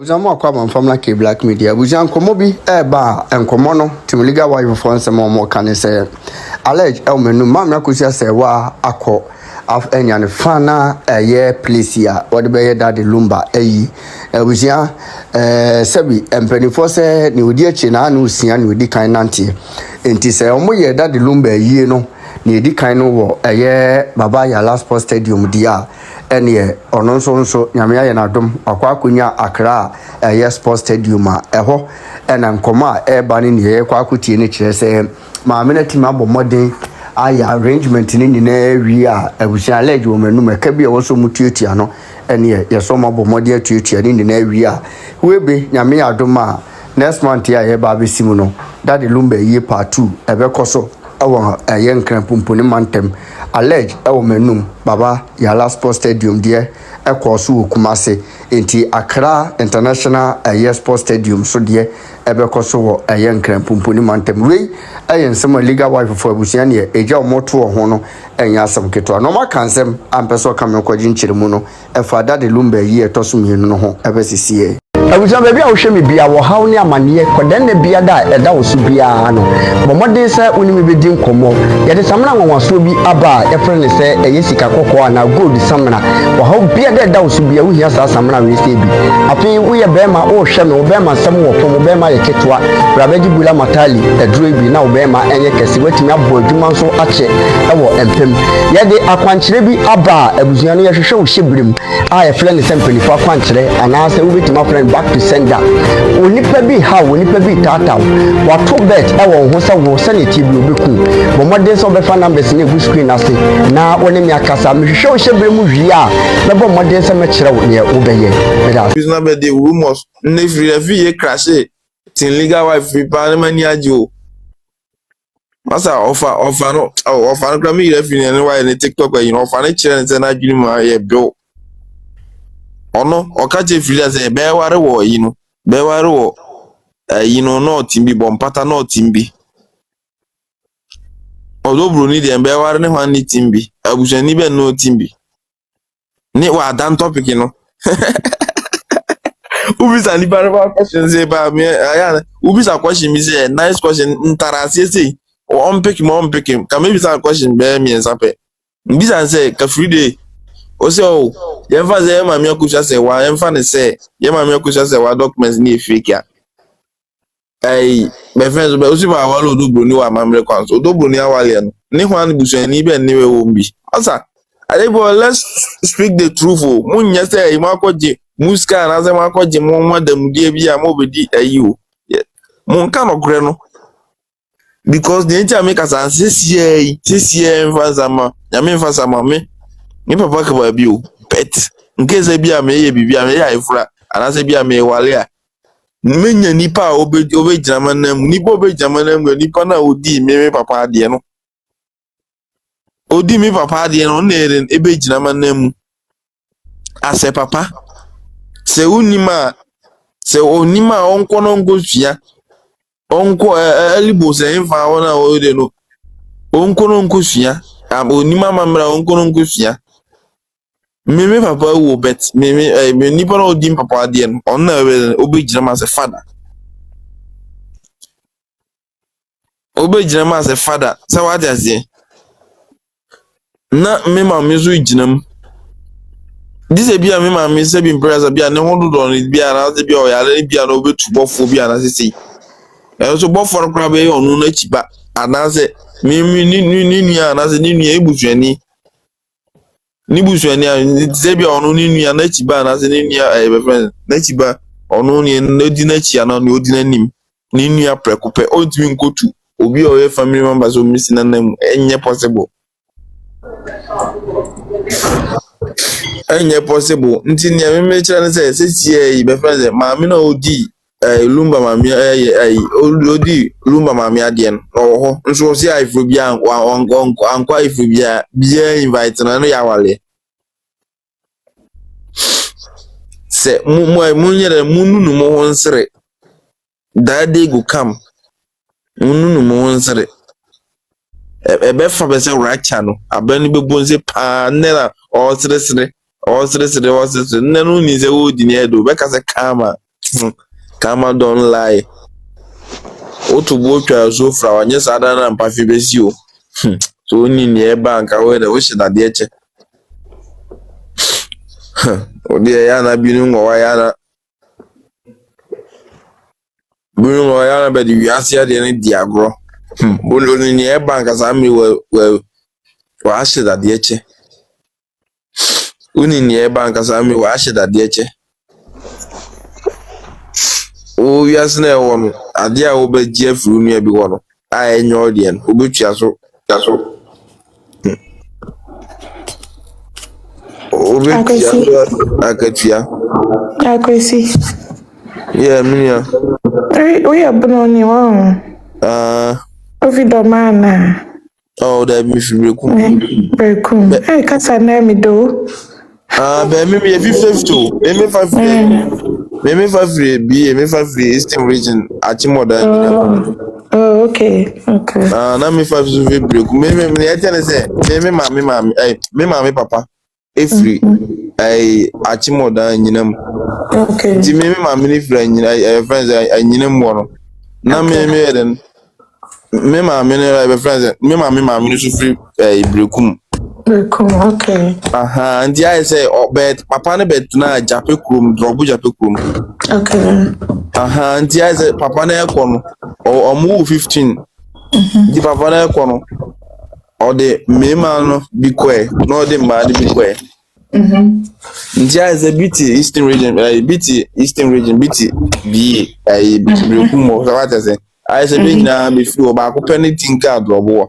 Uzama kwa mfamla ke Black Media. Buzan komo bi ba enkomo no timliga wife for nsem omo kan say allege elmenu mam Akosua Serwaa akọ af enyan fana ye place ya wode be dade Lumba eyi buzan sebi empenifo se ni odi achi na anu sia ni odi kan nante enti se omo ye dade Lumba eyi no ni edi kan no wo baba ya last post stadium dia ene ono nso nyame aye na dom akwa akonya Accra Sp0rts stadium eho ena nkoma eba ni ye kwa akotie ni kire se maame na team abomodin aya arrangement ni nyina wi a abusia allege wo manu meka bia wo so mutuatua no ene ye so mabomodin atuatua ni nyina wi a webe nyame adom a next month ya ye ba besimu no dade Lumba ye part 2 ebe koso awo nkran pumpuni mantem allege ewo menum baba ya last Sp0rts stadium de ekoso okumase enti Accra International Sp0rts stadium so de ebekoso wo nkran pumpuni mantem wei nsema legal wife for abusia ne eja omoto ho no enya asem keto no makansem ampeso kamekwaji nchiremu no efa dade Lumba ye etoso mienu no ho ebesisie Abuja baby a wo hwe me bia wo haw ne amane kodan na bia da eda wo so bia no bomode se unimi bedi nkomo ye de samna nwanwaso bi aba ye frene se eye sika kokko na gold samna wo haw bia da eda wo so bia wo hia sa samna we se bi afi wo ye bema wo hwe me wo bema sam wo pom bema ye ketwa brabeji bula matali eduro bi na wo bema enye kese watimi abo adwuma so ache ewo empem ye de akwankyere bi aba abuja no ye hwehwe wo hyebrim a ye frene se mpanifa akwankyere anase wo betima frene back to sender onipa bi ha onipa bi tata wato bet ewo ho se wo sanity bi obeku bomode so be fa numbers na egu screen ase na woni mi akasa me hwehwe hyebre mu wi a na bomode se me kire wo ne obeye business be the rumors ne free ye crash tin legal wife bi pa na mani ajo masa offer no kra me refi ne why ne TikTok you know offer ne kire ne na adwini ma ye bro ono okache free say be ware wo yi no be ware wo yi no no timbi bompata no timbi odobru ni de be ware ne hwan ni timbi abusani be no timbi ni wa dan topic no ubisa ni ba question say ba me aya ubisa question me say nice question ntarase say on pick can maybe some question be me nsape mbisa say ka free day o se o ye fa se ma mi Akosua Serwaa ye fa ne se ye ma mi Akosua Serwaa documents ni fake ya be friends be o si ba wa lo odobro ni wa mamre kwanso odobro ni awale no ni hwan busuani be ni we wo mbi asa adebo let's speak the truth o munya se ma akọje muska na se ma akọje mo madam die bi a mo bedi ayi o mon kan okre no because the entire make us see mfa sama ya me mfa sama me ni papa ka ba bi o pet nke se bia me ye bibia me ya ifra ana se bia me wale a menya nipa obe jamanam nipa obe jamanam nipa na odi me papa ade no odi me papa ade no na ebe jamanam ase papa se onima onko no ngosua onko elibo se mfa wona ode no onko no ngosua onima mamra onko no ngosua me papa wo bet me nipa no odi papa ade no on na obe jinama as a father obe jinama as a father so what does it na me ma me zo jinam this bia me ma me se bi impress bia ne hodo don bia na se bia o ya le bia no obe tubofo bia na se so bofo no kra be onu na chiba ana se me ni nua na se ni nua ebusuani ni busuani a se bia onu ni nua na chiba na se ni nua be friend na chiba onu ni odi na chi ana ni odi na nim ni nua prekope ontimi nkotu obi o ye family members o misi na nam enye possible nti ni me kira ne se tie be friend ma me na odi Lumba mami odi Lumba mami ade no ho nso si ifro bia ankwa ifro bia invite na no ya wale se mu nyere mununu mo ho nsere that day go come mununu mo ho nsere ebe fa be se racha no abani be bonse pa nela o sere nenu ni se odi ni edo be ka se kama Kama don't lie. Otu bocha so fra wanye sada na mpafi besi o. So ni ni bank awe da wo shida de eche. Odi ya na binu ngo ya na. Binu ngo ya na be di wiase ya de ni di agro. Bonu ni bank asa mi wa shida de eche. Uni ni bank asa mi wa shida de eche. O wiase na ewo no ade a wo be je afuru nu abi wo no a enyo de no obetua so obetua akatua Akwesi. yeah minia We are brony one. Ofi domana. Oh that me fi Brekum. Hey, kasa na mi do. Be me 50 me 5 be me 5 Eastern region achimoda Oh, okay. na me 5 so fi break me e tell say me mama papa efri achimoda nyinam Okay. ti me mama ni fri nyina friends nyinam wo no na me den me mama ni friends me mama ni so fri brekum Okay. And I say, oh, but Papa ne bet na Jape Krum, Drobu Jape Krum. Okay. And I say, Papa ne kono, or move 15. The Papa ne kono, or the Mema be quay, no the mad be quay. Ntia is a BT Eastern region, BT Eastern region, BT B, a Brukumo, what I say. I say, big now before back open tinka drobo.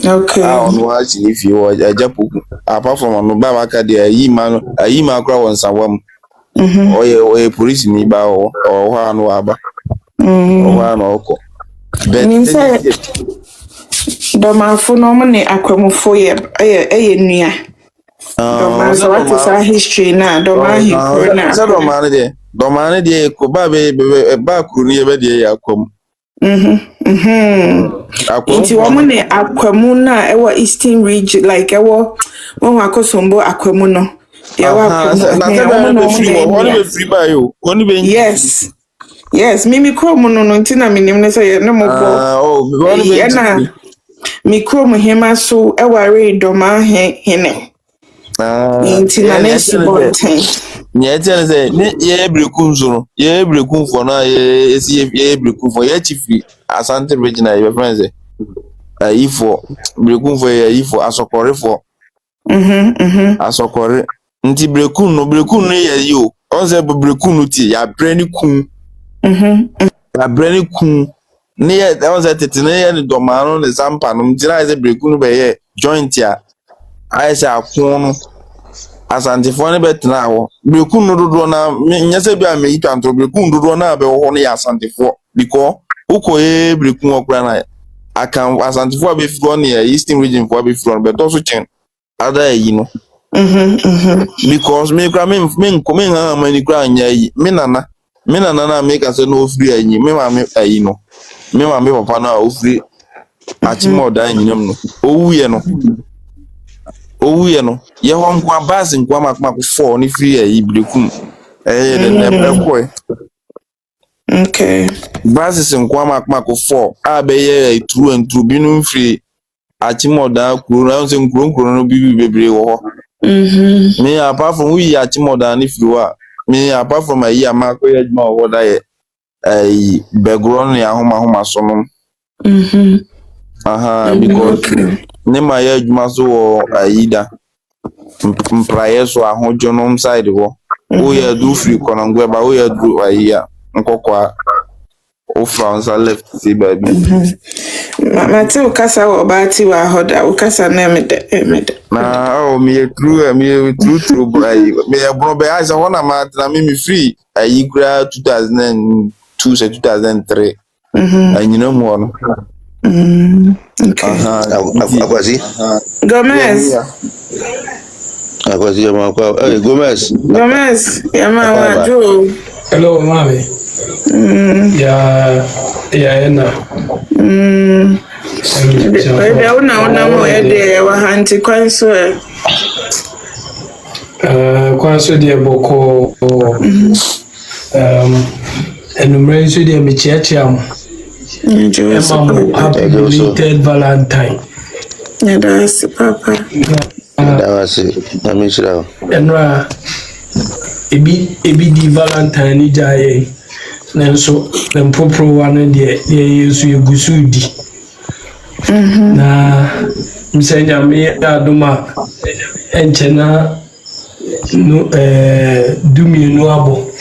Okay. On watch if you watch a japu apart from an Obama de a yima crowd on some or a police in Iba or one waba or one oko. Doma phenomenon Akosua nia. Doma so what is our history now? Doma hikro na. Domani de Koba back near the Akom. Inti woman ne Akosua na ewa Eastern region like ewa won akosombo Akosua no. Yes, Mimi Chrome no ntina minim ne say no mo bo. Na mi Chrome hema so ewa re doma hene. Ntina na si bonten. Nye tell say ye brekum so ye brekum for na ye brekum for ye chifi Asante regional your friends ifo brekum for ye ifo asokore for asokore nti brekum no ye yo on say brekum no ti ya brani kun ya brani kun ne ye on say tete ne ye do mano ne zampa no ntina say brekum no be ye joint ya I say akon no Asante for ne betna wo brekum no dodo na nyese bia me yitanto brekum dodo na be wo no ya asante for because ukoye brekum okra na akan asante for be fro ne Eastern region for be fro be do so chen ada yi no because me kra me ha mani kra nya yi me nana na me ka se no free anyi me ma me ayi no me ma me papa na o free achimoda anyi no owuye no ye ho nkwa base nkwa makma ko 4 ni free brekum the boy Okay. Base nkwa makma ko 4 abeye true and true binu free achimoda kuru na se nkuru no bibi bebre wo me apart from we achimoda ni free wa me apart from ayi amako ye djuma wo da ye background ya homa so no because ne ma ye djuma so wo ayida mpraye so ahojonom side wo o ye do free kono ngweba o ye do ayiya nkokwa o France left see baby Mate ukasa wo baati wa hoda ukasa na emede na o me true boy me bro be asa wona ma na me free ayi gra 2002 se 2003 anyina mo no okay Akwasi Gomez Akwasi yama kwa Gomez yama wa jo hello mami ya na Ebe una mo ede wa hanti kwanso kwanso de boko enumere nso de mechiachiam happy belated Valentine. Yeah, that's Papa. That was it. Let me show. Enra ebi di Valentine ni jaye nanso mpopro wane de yesu yegusu di na msenya me adoma enchena no dumienu abo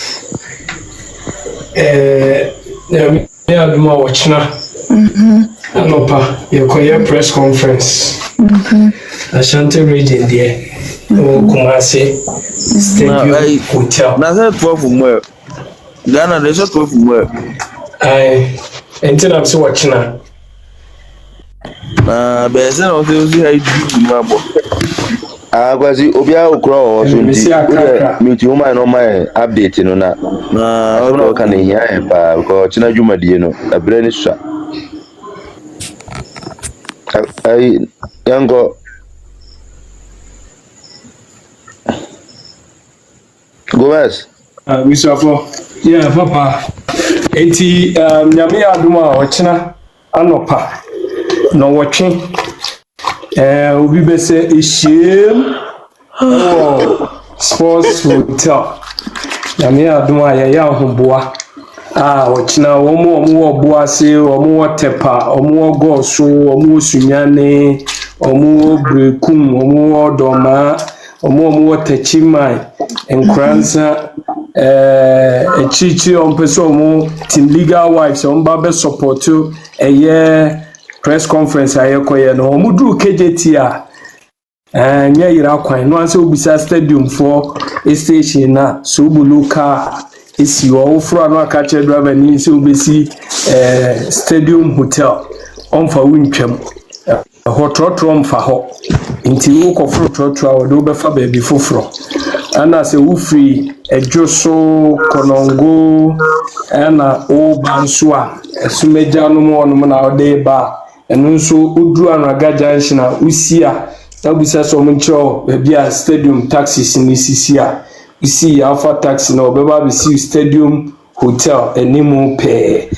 me adoma wochna anopa yekoye press conference Ashanti region there Kumasi Stadium Hotel. Na say 12 from where? Ghana they say 12 from where? I until I'm so watching now. Be say no say how you do mabo. Kwazi obia okro o so nti meet you man no my update no na no kan hia e pa ko china dwumadie no abre ni sha ai yango Gomez Misafo yeah papa enti nyame aduma ochina anopa no watching obi be say ehiem sports hotel nyame aduma ya hoboa ochina omo oboase omo tepa omo goso omo sunyane omo brekum omo odoma omo techimai enkransa echichi ompeso omo team legal wives omba be support press conference ayekoye no omo duru KJT nya yira kwan no anse obisa stadium for station na so buluka isi wo fro no aka che driver ni se obesi stadium hotel onfa wuntwam hotrotro mfa ho nti wo ko frotrotro wo do be fa ba bi foforo ana se wo free ejoso konongo ana o banso a esumeja no mo no na ode ba enu nso oduru anaga junction a usia tabisa so muncho bia stadium taxis ni sisia isi alpha taxi na obeba bi stadium hotel enimu pe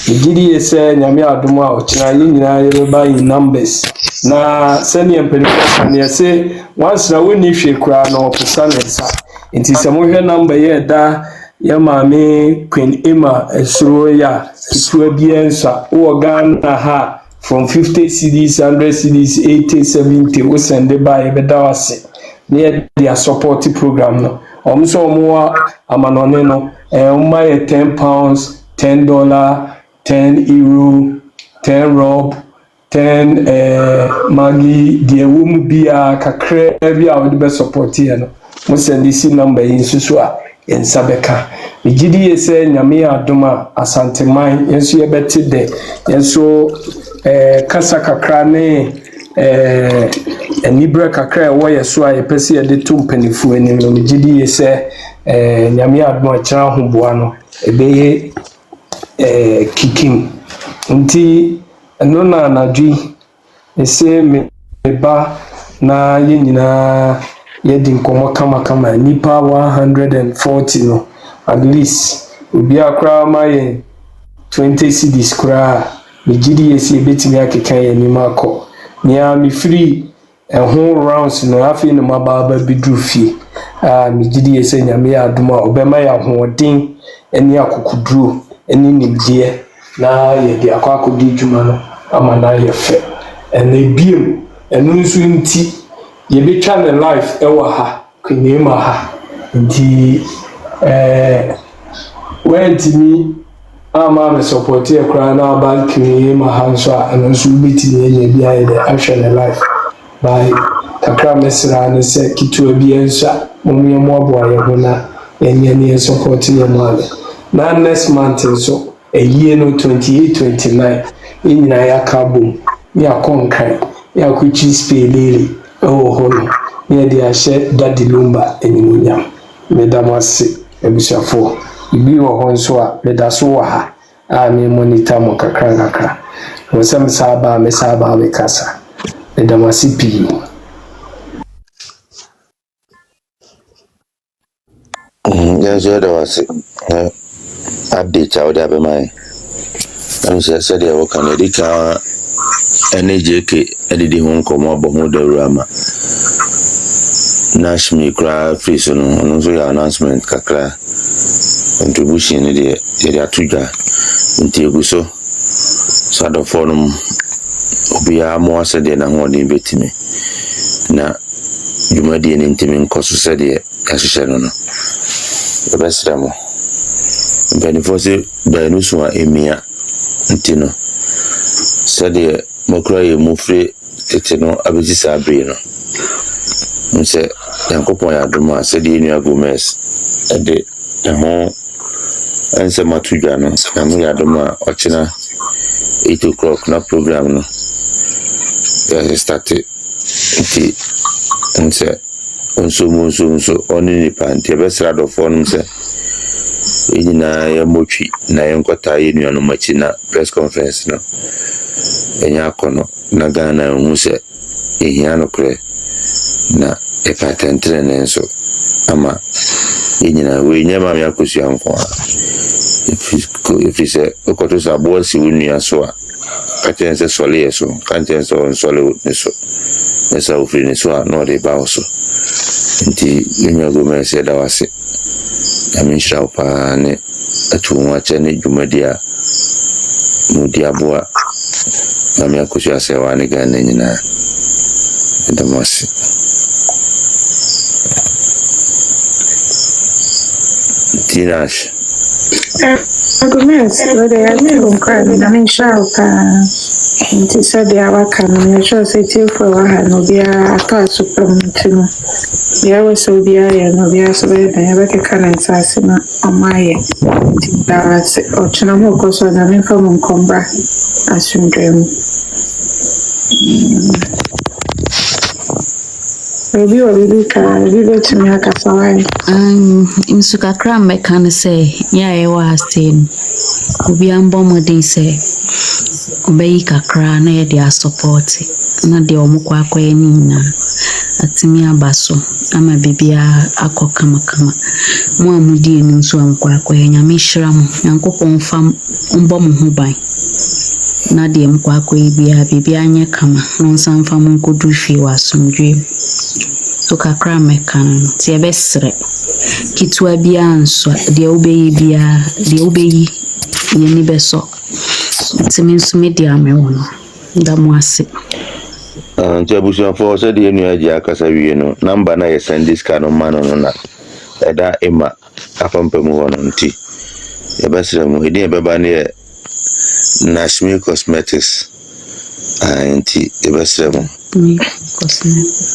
igidi ese nyame adomo a ochira nyina yeba in numbers na sani empenifa na se once na woni hwe kura na opesa nsa nti se mo hwe number ye da ya maame Queen Emma esuro ya kitua biensa wo Ghana ha from 50 cedis 100 cedis 80 70 we send by be dawase near their support program no omso omo amanone no umma ye £10 $10 €10 10 rob 10 magi die wum bia kakra bia we be support here no mo send this number yin susu a ensabeka igidi ese nyame adoma asanteman yenso ye beti de yenso kasa kakra ne enibra kakra wo yeso a yepese ye de tumpanifu anim no igidi ese nyame adoma kira hoboa no ebeye kikim nti eno na anadwi ese meba na yenyina yedi nkomo kama nipa 140 no at least obi akra ma ye 20 cedis kra migidi esi betimi akeka ye nimako nia mi free ho rounds no afi no mababa bidru fie migidi esi nyame adoma obema ya hoden eni akokuduro eni nimdie na ye di akakodi dwuma no ama na ye fe ene biem enu nso nti ye be channel life ewa ha kunema ha nti wentimi ama me support e kra na bank ni ma ha nso a eno nso betini ye bia ye de channel life by takra mesra ne se kitu bia nso momye mo abo ye ho na enye ne support ye mo na next month nso eyie no 28-29 nyina ya kabum ya konkan ya kuchi Sp0rts hono ne de ahye dadi Lumba enimunyam medamase ebushafo ibi wo ho nso a medaso wo ha me monitor mo kakra wo sam saba me kasa medamase pi yes, that was it. update out there by my. I'm said I work on Edika NJK editing home come up on the Rama. Nashmi cry face on also your announcement kakra contribution in the area tuga into so the forum obia mo said na ho de betime na jumadi ni ntimi nkoso said ye ahihye no no e besra mo benefo se da no so a emia ntino said ye mokra ye mufre tete no abeti sabre no nse yankopon ya duma said ye nua Gomez ede ho ense matuga no na mu ya duma ochina 8 o'clock na program no ya started iti nse onso oni ni panti besra do phone nse na ya mochi na yankota ye nua no machi na press conference no enya akono na Ghana hu se ehia no kre na e patentre nenso ama yenyina we nyama me Akosua nko if say okoto sabo si wunua so a patense sole so kantense on sole so esa ofini so no de ba so nti yenya Gomez da wase aminsha pa ne atuwa chane jumadia mudia boa na me Akosua Serwaa ne Ghana nyina ndamasi Tinash Gomez, whether I knew crying, I mean, shout, and he said, the Awakan, and I shall say, till for a hand, no be a Upc0m. There was so be I, no be as well, I have a can assassin on my that's or Chinamo goes on an informal combra as you dream. Maybe or we go to me a cafe. In Accra, I can say, yeah, I was saying, we are bombarding say, obey Accra, near their support, not the Omukwa Quenina, at Timia Basso, I'm a baby, Akosua, Moamudi, and so on Quaquay, and Mishram, and Copon farm, Umbom Hubai. Nadia Mquaquay be a baby, Anya Kama, non some farm could do she was some dream. To Accra mekan ti ebesre kitwa bia nso de obey bia de obey yeni beso timi nso media me wono ndamu ase nti abusuan for said ye nua ji akasa wie no number na ye send this kind of man no na eda ema apampam ho no nti ebesre mu edi ebeba ne Sp0rts nti ebesre mu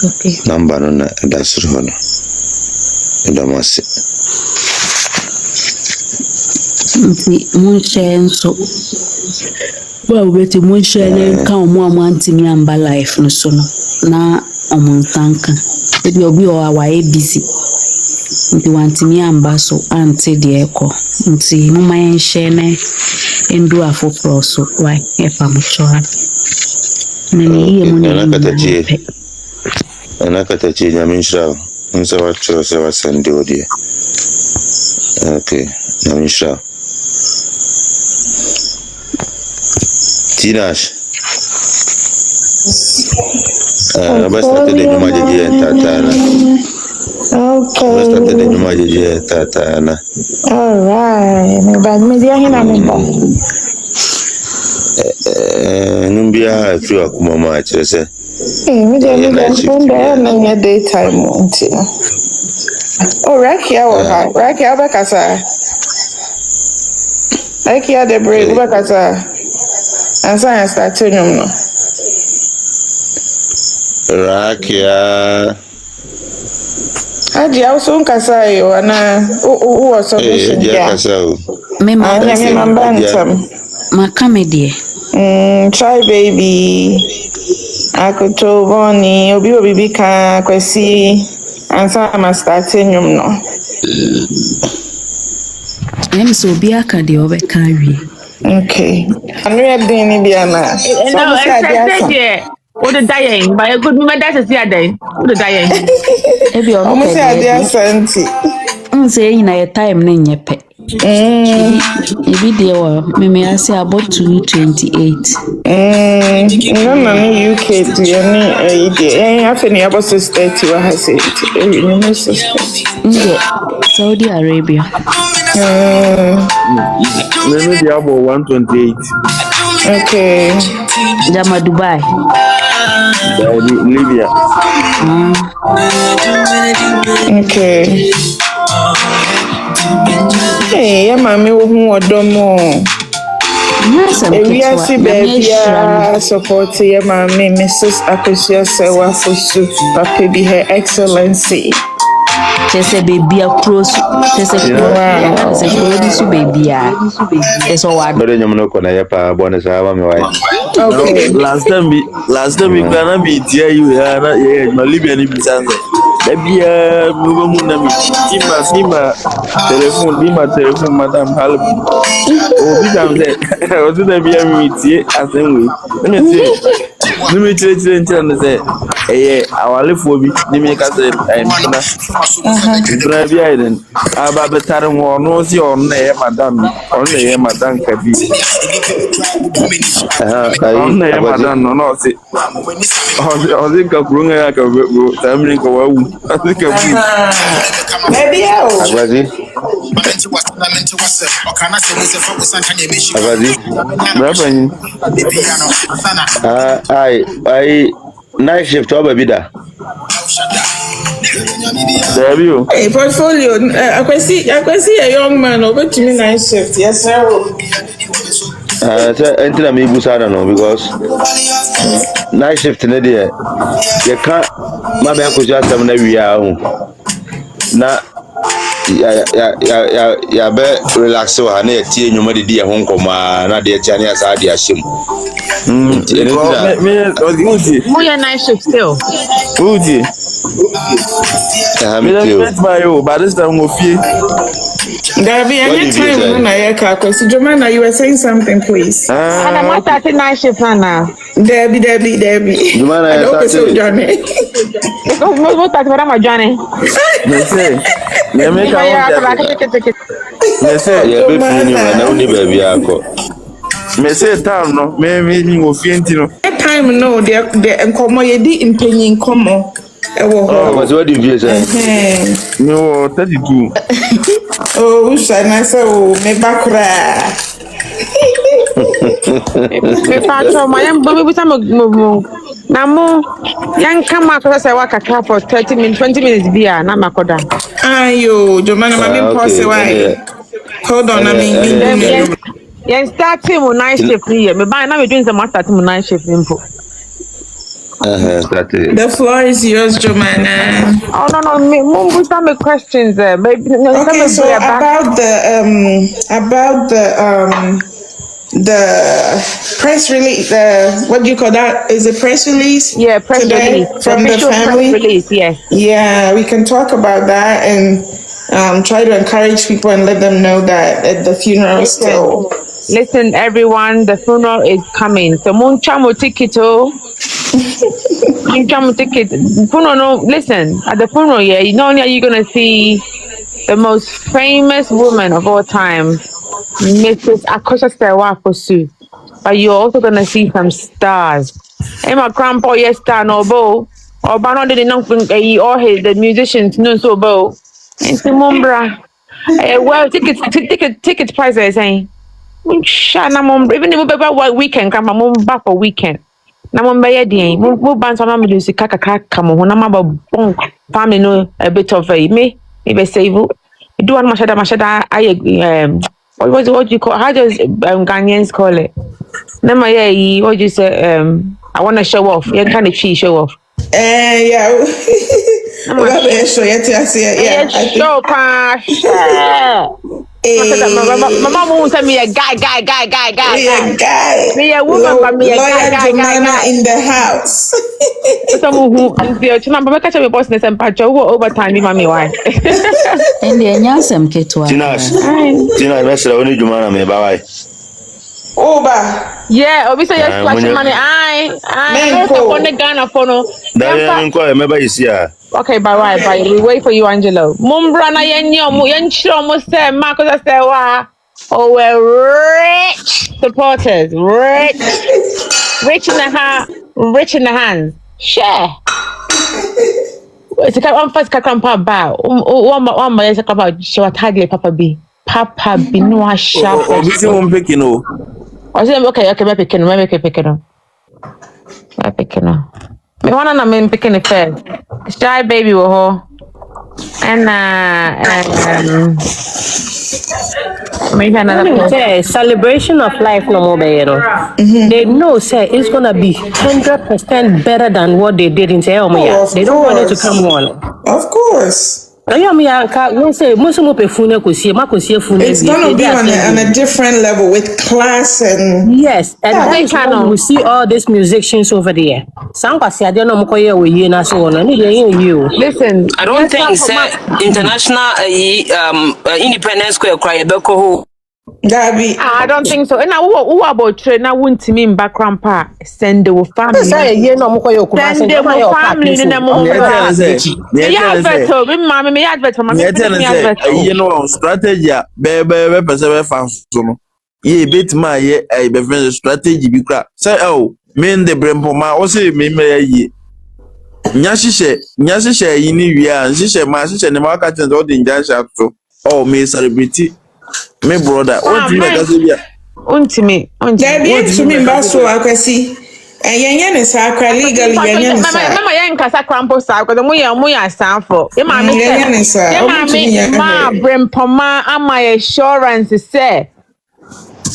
okay number no na dasro ho no ndamase nti mun share nso well weti mun share ka omo antimi amba life no so no na omontanka ebi obi o awaye busy nti wantimi amba so ante de eko nti mo man share ne endu afofro so why efa mo chora nani ye mo ni Anakatachi nyamisha nsa wacho sewa sende odie okay nyamisha Tinash basta de nyuma jeje tatana Okay. basta de nyuma jeje tatana Alright, me bad me dia hina me ba. numbia fi akuma ma chese Me dia na daytime unti. Oh, Rakia wa ha. Rakia ba kasa. Rakia de break ba kasa. Ansa ya start nyum no. Rakia Aji also kasa yo ana o solution ya kasa o me ma bantam. makamedie Try baby. Akoto boni obi bika kwesi ansa ma start nyum no. em so bi aka de obeka wie Okay. Anwe din ni bia na. No, except there. What the dying? By a good woman, that's a day. What the dying? ebi ono Omo pe say ade de asanti. say na your time na nyepe Ebi deɛ wɔ meme ase abɔ 228. Ngana ne UK to yɛne ɛyi deɛ yɛn afei ne yɛabɔ 630 wɔ ha sɛ ɛwi ne 630. Ndeɛ Saudi Arabia. Maybe they have 128. Okay. Jama Dubai. Libya. Okay. Hey, ya mami wo hu odomo. Ewiase baby ya support ya mami Mrs. Akosua Serwaa Fosu Papa bi Her Excellency. Chese baby a cross. Chese cross baby a. Eso wa. Bere nyom no kona yepa bone sa ba me wai. Okay. Last time we gonna be here you na Libya ni bisanze. Baby no mu na mi. Ima telephone madam help. Oh bi jam say. O tu da bi mi tie asenwe. Me say. Ni me tire ntira say. Awalefo bi ni me ka say na. Bra bi aiden. Aba betare ho no si on na madam. On na madam kabi. On na madam no si. On ka kurunga ya ka tamri ka wawu. Ka bu. Baby Agwazi. Brapani. I night shift over bida. There you. Hey, portfolio. I can see a young man over to me night shift. Yes, sir. Until I'm able to know because night shift in the day. You can't. My bank was just something we are. Na ya be relax so ha na etie nyoma de di ho nkoma na de etia ne asa de ahyem. Me Uzi. Who your night shift still? Uzi. Me let my you, but this time go fie. There be any time when I Akosua. Jomana, you were saying something, please. And I'm not starting night shift now. There be. Jomana, I don't so Johnny. Because most starting what am Johnny? Me say. Me make Me say. Ya be fini na uni baby akọ. Me say time no. Me go fie ntino. Time no, the nkomo ye di impenyin nkomo. Oh, was what you feel say? Me 32. Oh, shana so me bakra. Me patrol my baby some na mo yan come across Serwaa kakra for 30 minutes 20 minutes bia na makoda. Ayo, Jomana mami pause why? Hold on, I mean. Yan starting mo night shift here. Me buy na me doing some starting mo night shift info. The floor is yours, Jomana. Oh no, me move some questions there. Maybe okay, so about the press release, what do you call that? Is it press release? Yeah, press today release from the family. Press release, yes. Yeah, we can talk about that and try to encourage people and let them know that the funeral is still. Listen, everyone, the funeral is coming. So munchamo tickito. Munchamo ticket. Funeral, no, listen, at the funeral, yeah, not only are you gonna see the most famous woman of all time, Mrs. Akosua Serwaa Fosu, but you're also gonna see some stars. Hey, my grandpa, yes, star no bo. Or Bano didn't know all the musicians no so bo. And Mumbra. Well, ticket price is saying. Shana mum, even if we be weekend, come mum back for weekend. Na mum be yedi, mum ban some me do kaka come on. Na ma bon family no a bit of me be save. You do one mashada. What you call? How does Ghanaians call it? Na ma what you say? I want to show off. You kind of show off. Yeah. Yeah. Show pa. My mom won't tell me a guy. Me a woman, but me a guy. In the house. Someone who is the number catch me boss and patch over time, mommy. Why? And the nyasem ketwa. Tina, mesra oni Jomana me bawai. Oba. Yeah, obviously yes, money. I on the Ghana phone. That you call remember is here. Okay, bye. We wait for you, Angelo. Mumbrana yenchiro say Marcus Serwaa. Oh, we're rich supporters. Rich in the hands. Share. It's a first kakrampa ba. One my sakapa show tagli Papa B. Papa B no sharp. Obisi mo picking o. Okay, me picking. Me picking. Me wanna na me picking it first. Shy baby wo and maybe another say celebration of life no more They know say it's gonna be 100% better than what they did in They don't want it to come on. Of course. It's gonna be on a different level with class and yes, and that is why you see all these musicians over there. Listen, I don't think international independence square cry Gabi. I don't think so. And now who about train now won't mean background part send the family. Send the family in the moment. Strategy ye bit my ye strategy be crap. Say mean the brempoma or say me ye. Nyashisha yini wia nshisha ma shisha ne maka tendo de njasha to oh me celebrity me brother what you make us bia untimi mbaso akwasi yenye ne sakra legally yenye ne sa mama yen kasa crampo sa ko mo ya sanfo ye ma me ma brempoma ama assurance say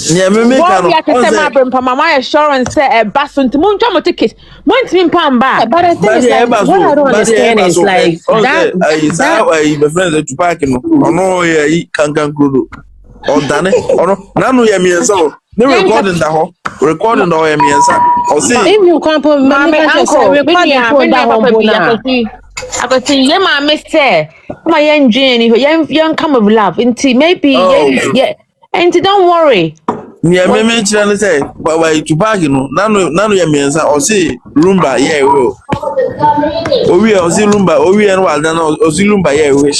yeah, me make no. Yeah, can say my brempoma my assurance say e baso ntimo ntwa mo ticket mo ntimi pamba but I think what I don't understand is like that my friends to park no ono ye kankan krudo o dane ono nanu ye mi so the recording da ho recording da ho ye mi ensa o see if you come for me uncle recording for that one I could see your mom say my young Jenny young come of love into maybe yeah and don't worry. Yeah, me chira say why to park no nanu ye mi ensa o see Lumba yeah we owi o see Lumba owi en wa dan o see Lumba yeah we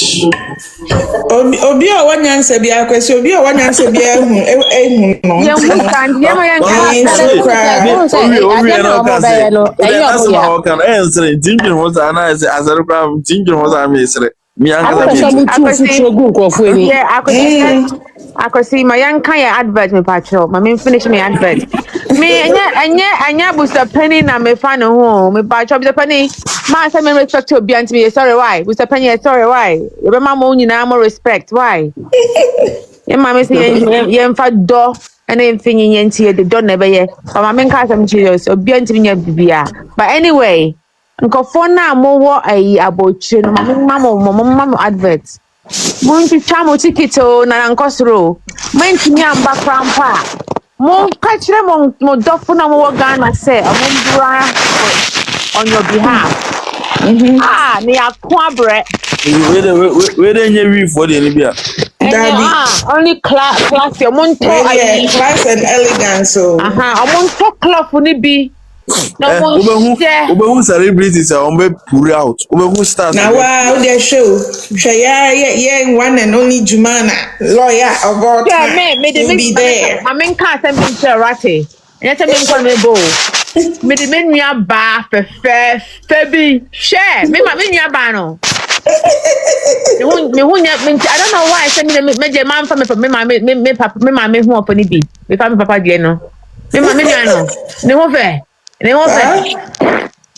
obi o wanyanse bia kwesi obi o wanyanse bia ehun no yeah we stand yeah my young owi no ka say o kan ensre tinjin ho sa na say azare kra tinjin ho sa me sre mi an ka I could see my young kind advert me patrol. My mean finish me advert. Me anya Buster Penny na me fan home. Me patrol Buster Penny. Ma say me respect to be me. Sorry why? Buster Penny sorry why? You remember mo nyina more respect why? Ye mama say ye mfa do and anything yen tie the do never ye. But my men ka some serious obi antimi nya bibia. But anyway, nkofo na mo wo ayi abotre no mama advert. Munti chamo tikito na nkosro. Menti nyamba krampa. Mo kachire mo dofo na mo Ghana say ombura on your behalf. Ni akwabre. We dey nye for the Libya. Only class your monto class and elegance so. Monto cloth ni bi. No Obehu celebrities are pull out. Obehu stars. Now wow, they show. Yeah, one and only Jumana, lawyer of all time. Yeah, be there. I mean, can't send me to Rati. Yes, I mean, come go. Me the men ya ba Febi share. Me ya ba no. I don't know why I send me man for me papa who up ni bi. Me papa die no. Me ya no. Ne ho fe.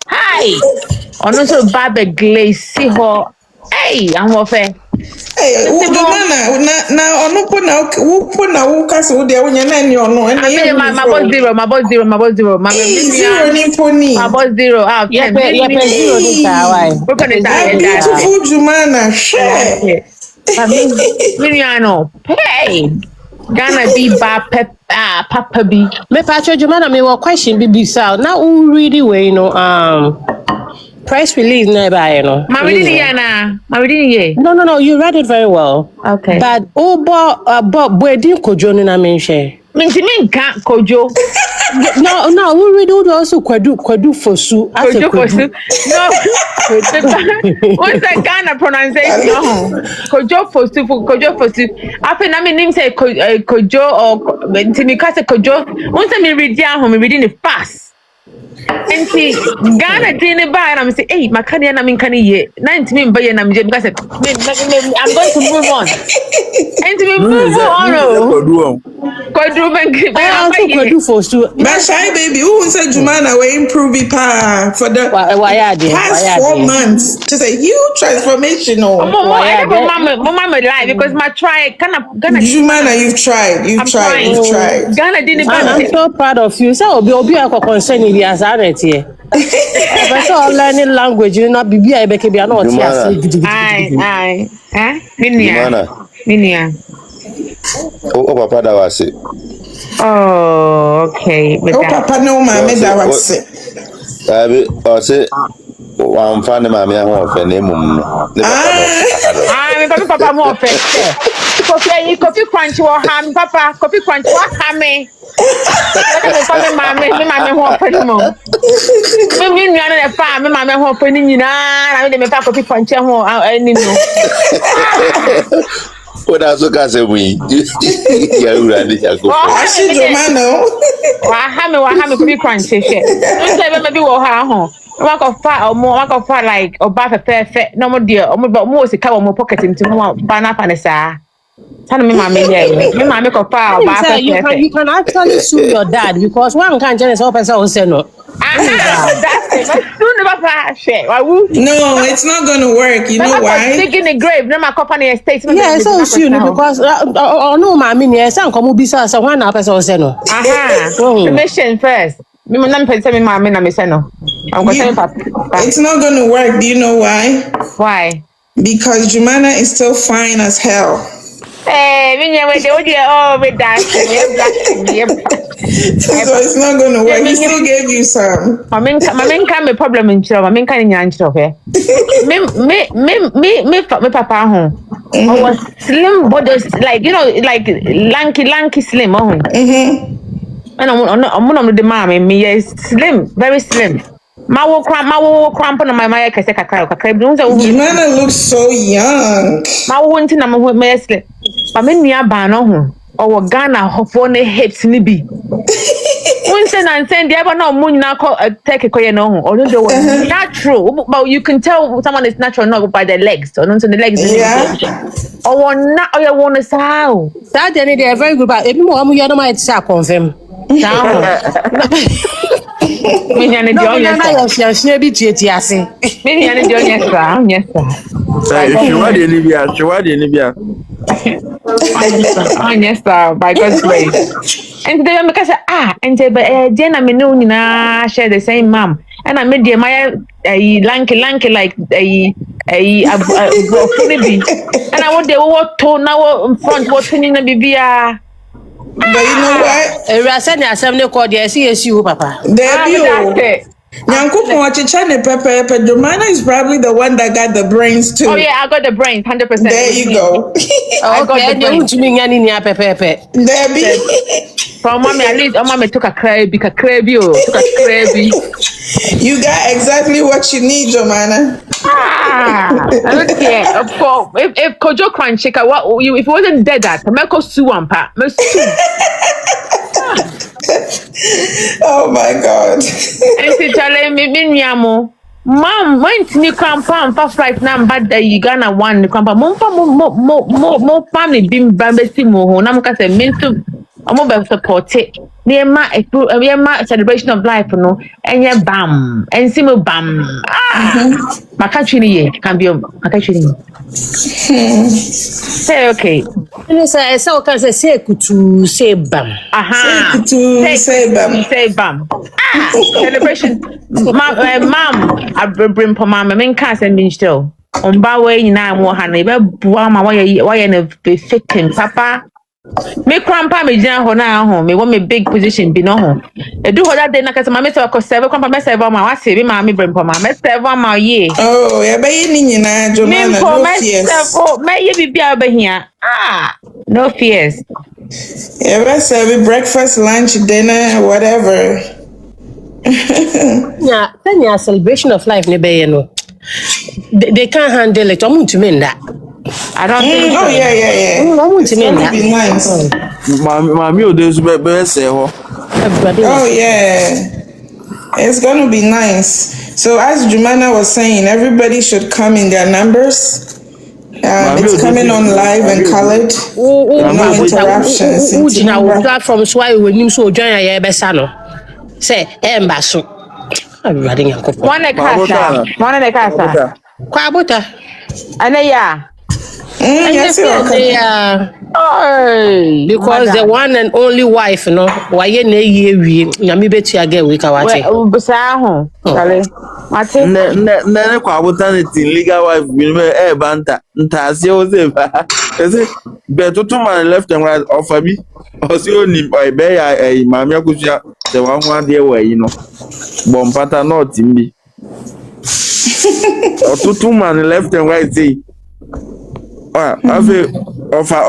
Hi. Ono so barbe glaze si ho. Hey, I'm off. Hey, na ono puna wo kase wo de wo nya na ni ono and my boss zero. My zero ni poni. My boss zero out. Yeah, zero ni why. Beautiful Jumana. Share. Miniano. Hey. Ghana be Papa B. Me Patrick Jumana me one question be so. Now who really way press release never, No, you read it very well. Okay. But but didn't cojoin na mention. Minka kojo. No, we really do also kwadu fosu. Kojo fosu. No. What's that Ghana pronunciation? No. Kojo fosu. After na me name say kojo or Timika say kojo. Once me read down me reading it fast. And see Ghana didn't buy and I'm say, hey, makani na min kani ye. 90 min buy na me because I'm going to move on. And to move on. Kwadu fosu. But shy baby, who said Jumana will improve it for the past 4 months? Just a huge transformation. Mama lie because my try kind of Jumana, you've tried. Ghana didn't buy. I'm so proud of you. So obi a concern in the assignment here. But so learning language, you know, bibi I beke bia na oti ase. Aye. Minia. Oh, papa da wase. Oh, okay. Papa no mama da wase. Abi, o se wan fa ne mama ya ho fe na emum no. Me papa mo fe. Coffee crunch wo ham papa, coffee crunch wo ham me. Me mama ho fe mo. Me nua na fa, me mama ho fe ni nyina, na me fa coffee crunch ho ani no. What else can say we? Yeah, ready to go. I see Jumano. Wa ha me coffee crunch she. Don't say maybe wo ha ho. Work of fat like or bath fair no more dear or more se cover more pocket into more banana panesa. Tell me mammy me mammy ko far you can actually sue your dad because one can't just open so say no. That's it. No, it's not gonna work. You know why? Digging the grave, no my company estate. Yeah, so sue because no mammy yes and come bisa so one person say no. Permission first. I'm going to say no. It's not going to work. Do you know why? Why? Because Jumana is still fine as hell. Hey, so it's not going to work. He still gave you some. My main can be problem in Chile. My main can in Chile. Me, papa home. I was slim, but like like lanky slim. And I'm one of the mommy. Me is slim, very slim. My cramp on my Jumana looks so young. My one thing I'm with me slip. I'm in near Bano or Ghana phone hips nibi. One thing and saying the ever no moon now take a coyano or natural, but you can tell someone is natural not by the legs or not the legs. Yeah. Or not or you want to how that any day very good but if you want you might say confirm. By God's grace. And then because and Jenna me no na share the same mom. And I made the my lanky like a and I want the what tone now in front what's in the BBR. But you know what? I said the assembly called the CSU, Papa. There you Jumana is probably the one that got the brains too. Oh yeah, I got the brains, 100%. There you go. I got the brains. There be. From mommy, at least mommy took a crabby. You got exactly what you need, Jumana. Okay. Of course, if Kojo Crunch, if it wasn't dead, that Akosua pa, oh my God. And she telling me, Mom, when you come from flight now, but the Ghana one, the come more family being bambesimo, Namka mental. I'm about to support it. Near my celebration of life, no, and yeah, bam, and simo bam. My country can be my country. Say okay. I saw can say to say bam. Say bam. Celebration. Mom, I bring for mama. Men can't send me still. On Bawe, now more honey. But why in a victim, Papa? Me grandpa me jina ho na ho me want me big position bi no ho e do ho that day na kase ma me se ko serve grandpa me serve ma wa se bi ma me brempo ma me serve ma ye oh ya be yi ni nyina Jumana no fears me ye bibia ba hia no fears Yeah, let's serve breakfast, lunch, dinner, whatever. Yeah, then your celebration of life, no. They can't handle it. I'm to mean that. I don't think so. Oh yeah. It's gonna be nice. Mami odesu be say ho. Oh yeah. It's gonna be nice. So as Jumana was saying, everybody should come in their numbers. It's coming on live and colored. No interruptions. Platform so I will so join a besano. Say, Embasso. I'm running a couple. One casa. Quabota. And yeah. Yes, because the one and only wife, no, why ye Yami bet you again we can watch it. Ne kwa botanity legal wife bi banta ntase o se ba ese be man left and right offer bi o si oni be ya mami Akosua se wa ho ade wa yi no bompata not mbi o man left and right say afi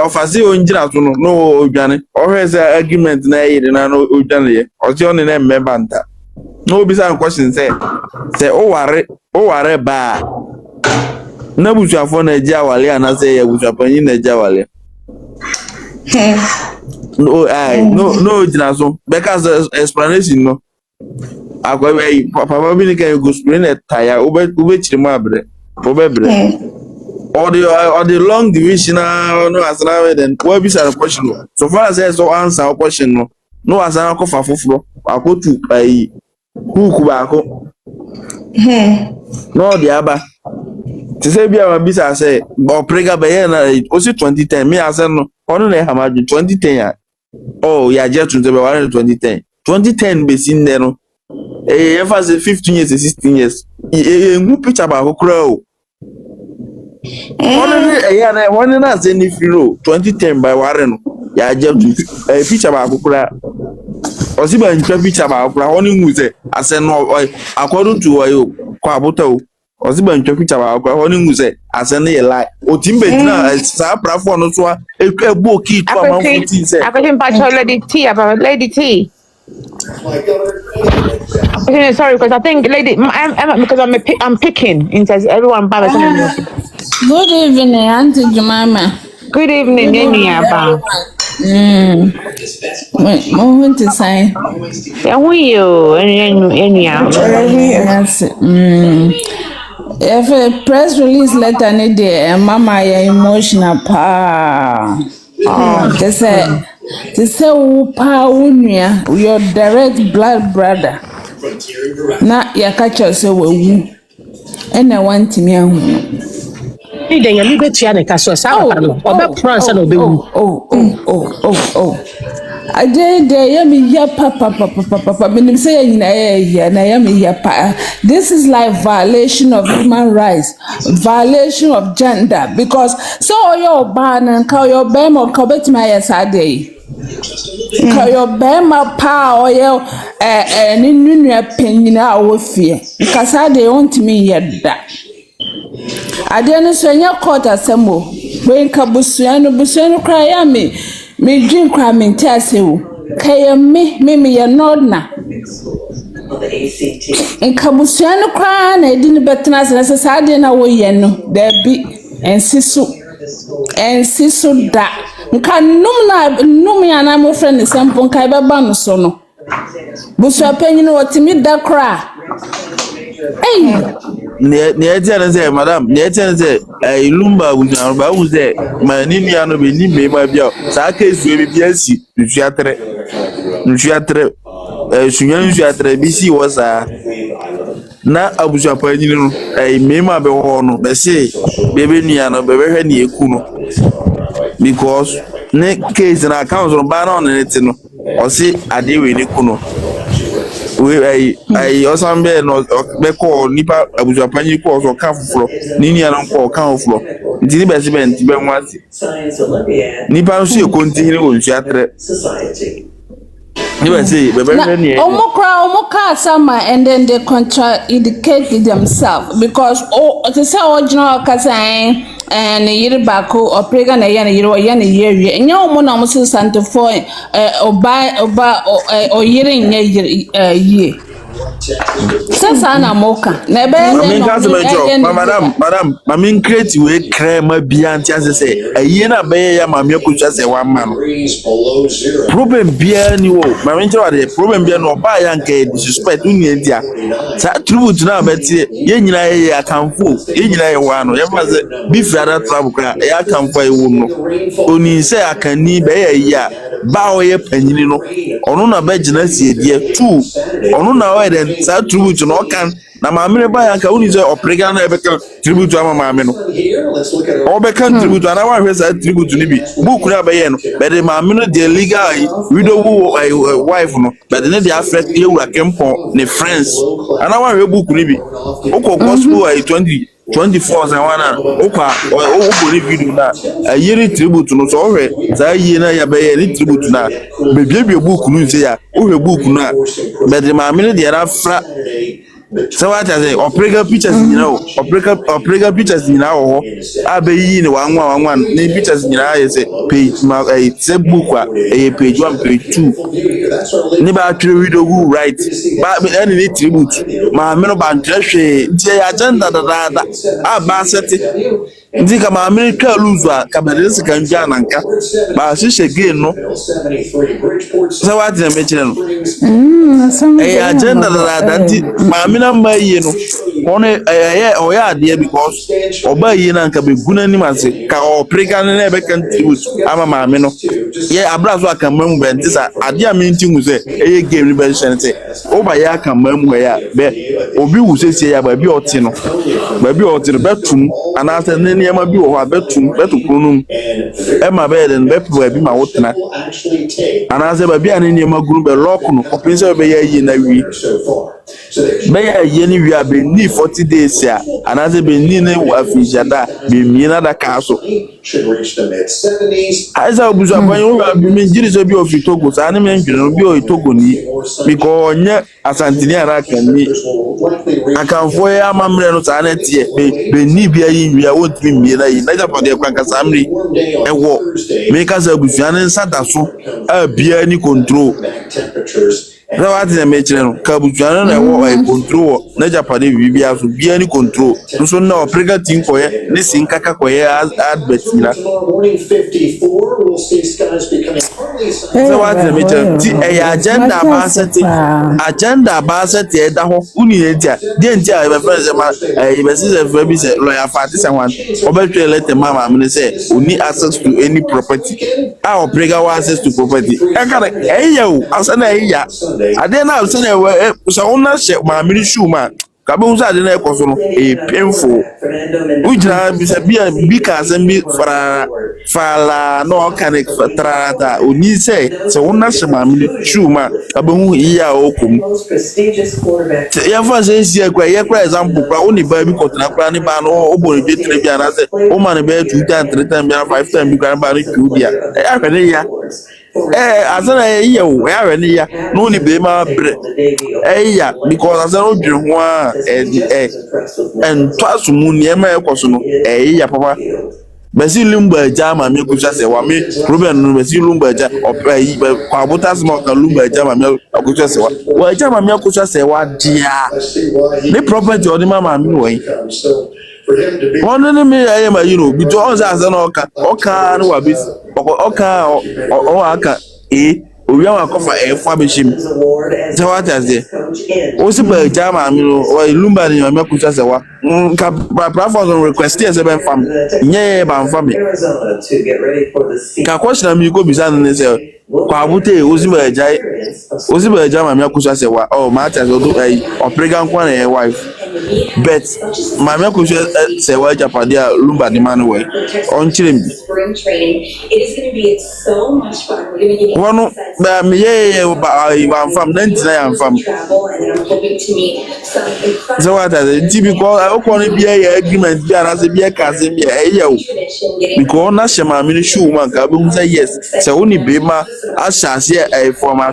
offer si o njira so no odwane o hwe se argument na yi na no odwane ye o si oni na member nta no be some question say o ware ba na busuafo na eji awale ana say ya busuapanyi na eji awale no jina so because explanation no akwa papa bi ni kan go spray na tire ube chirimu abre obebre or the long division no asana we then what be some question so far as so answer question no asana ko fa foforo akotu ai hook baako no the aba to say bia ma bisa say oprega be na o si 2010 me ase no onu na hamaju 2010 ya oh ya je tun be 2010 be sin there no e fa say 15 years 16 years ngu picture baako kura o onu na say ni firo 2010 by ware no ya je tun picture baako kura Osiba nka picture ba akura oni nwu se ase no according to wayo kwa abota o Osiba nka picture ba akura oni nwu se ase no ye lie otimbe na sa platform no so ebu oki to am 14 se Akotin pacho lady T sorry because I think lady because I'm picking in says everyone by Good evening, Auntie Jemima. Good evening, Eniaba. Moment to say. Yeah, we you Eniaba. Yes. If a press release letter need there, Mama, you're emotional pa. They say, pa unya, your direct blood brother. Na ya catch us so we. And I want me. Hey, then you bet you are so I did yummy ya papa meaning say na yummy ya pa. This is like violation of human rights, violation of gender, because so your ban and call your bam or covet my Saturday. Call your bam pa or your new opinion our fear. Because I they want me yet that. I didn't say your court assemble. When Kabusiano cry me drink cramming tassel. Kaya me ya nodna. In Kabusiano cry, I didn't bet as necessary na way yeno. There be and sisu that. No me and I'm friend the same pon kaiba banosono. Busua penny what me da cry. Hey. Netia say madam netia say Lumba we say my nini ano be ni me ma bia sa case we be asi nsuatre nsuatre bi si wo sa na abusua pa ni no me ma be ho no be say be nua no be hwe na eku no because ne case na account no ba na on net no o si ade we ni ku no we I also be no be call nipa abuja panyi ko so ka fufuro nini an ko ka fufuro ntini be se be nwase nipa so e continue on theatre you say be be Omokra sama and then they contraindicate themselves because they say original kasan ne yere baako ɔprega na ɛyɛ ne yere ɔyɛ ne yere wie ɛnyɛ wɔn na wɔn sɛ santefo ɔba ɔyere nyɛ yie sɛ saa na moka na ɛbɛyɛ dɛ na ɔmo madam mami create we krema bia nti ase sɛ ɛyɛ na bɛyɛ ya mami akosua sɛ wa ma no problem bia ni wo mami nkyɛ wa de problem bia no ɔba ya nka disrespect uni ntia sa tribute na bɛtie yɛ nyina yɛ akamfo yɛ nyina yɛ wa no yɛ fa sɛ bi fiada travel kra yɛ akamfo yɛ wo no oni sɛ akani bɛyɛ yi a ba ɔyɛ panyini no ɔno na bɛgyina sie deɛ two ɔno na ɔyɛ dɛ sa tribute no ɔkan na maame ne ba ya nka uni sɛ ɔprega na ɛbɛka tribute ama maame no ɔbɛka tribute ana wa hwɛ sa tribute ni bi book na bɛyɛ no bɛde maame no de legal widow wife no bɛde ne de afrɛ yɛwura kempɔn ne friends ana wa hwɛ book ni bi okɔ gospel 24 and one okɔ ne video na ayere tribute no so ɔhwɛ saa yie na ya bɛyɛ ne tribute na bebiebie book no nse ya ɔhwɛ book no a bɛde maame no de afra Serwaa say Upc0m pictures nyina o Upc0m pictures nyina ho abeyi ne wanwa ne pictures nyina ye say page ma say book a page 1 page 2 ne ba atwere video go right ba any ne tribute ma me no ba ntwehwe nti agenda da aba sete nti ka ma me twa lose a ka ba desi kan gya nanka ba hyehyɛ gain no Serwaa na me kyerɛ no agenda da nti ma me na mba yie no ono oya ade because oba yie na nka be guna ni mase ka Upc0m na be kan tribute ama maame no ye abrazo aka mamu be ntisa ade a me ntingu se game ni be hyɛ nte oba ya aka mamu ya be obi wu sesie ya ba bi ɔte no betum anase ne niam bi wo ha betum betukronum e ma be den be pa bi ma wotena anase ba bi ane niam aguru be lock no opinse be ya yie na wi bɛyɛ ayɛ ni wia be ni 40 days ya anase be ni ne afijada be miena da ka so aisa obuzu apanyo bi me njiri so bi ofi Togo sa ne me ndwene no bi o Togo ni because onye asantini ara kan ni akanfo ya amamre no sa na tie be ni bia yi wia wotimi miena yi na japo de kwanka samri ewo me ka za obuzu an nsa da so a bia ni control Serwaa na me kyerɛ no ka butuano na ɛwɔ control na Japade bibia so bia ni control so na Upc0m team koye ne sinkaka koye advert na Serwaa na me kyerɛ ti agenda ba set e da ho uni etia de ntia e be friends ma e be se fe bi se lawyer party se wan obetwe letter mama me say oni access to any property Upc0m access to property e ka e ya o asana e ya ade na se na so una she ma mi shoe ma ka be unsa ade na ekoso no painful ujira bi se bi ka se bi fala no kan trata oni se una she ma mi shoe ma ka be hu iya okum ya fa se si akwa ye kwa example kwa oni ba bi kotena kwa ni ba no obo bi tre bi ana se o ma ne be 2 times 3 times 5 times bi kwa ba ni ku bia ya kwa ne ya asana ye o ya we ni ya no ni be ma bre ya because asana odwe ho a twaso mu ni e ma ekoso no ya papa basi Lumba jama me kusa se wa me problem no basi Lumba ja opai kwa botas mo ka Lumba jama me kusa se wa jama me kusa se wa dia ne property odi mama me wo one ni me aye ma you know bi to on sa na oka no wa bi oka o aka owi an akofa efo abeshim Serwaa taze o si ba jama mi no o Lumba ni me kusa se wa ka platform on request e se ben fam nye ba fam ka question mi go bisa no se kwa abute o si ba jama me kusa se wa o ma taze o do Upc0m kwa na wife but ma me kusa se wa Japade Lumba ni man we on chire mi room training. It is going to be so much fun. We're going to give you One, I'm from 99. I'm from travel, and then I'm hoping to meet some incredible. so what are the because I want to be a agreement be an be a cousin be because na shema mi show man ka be say yes say only be ma asase a from I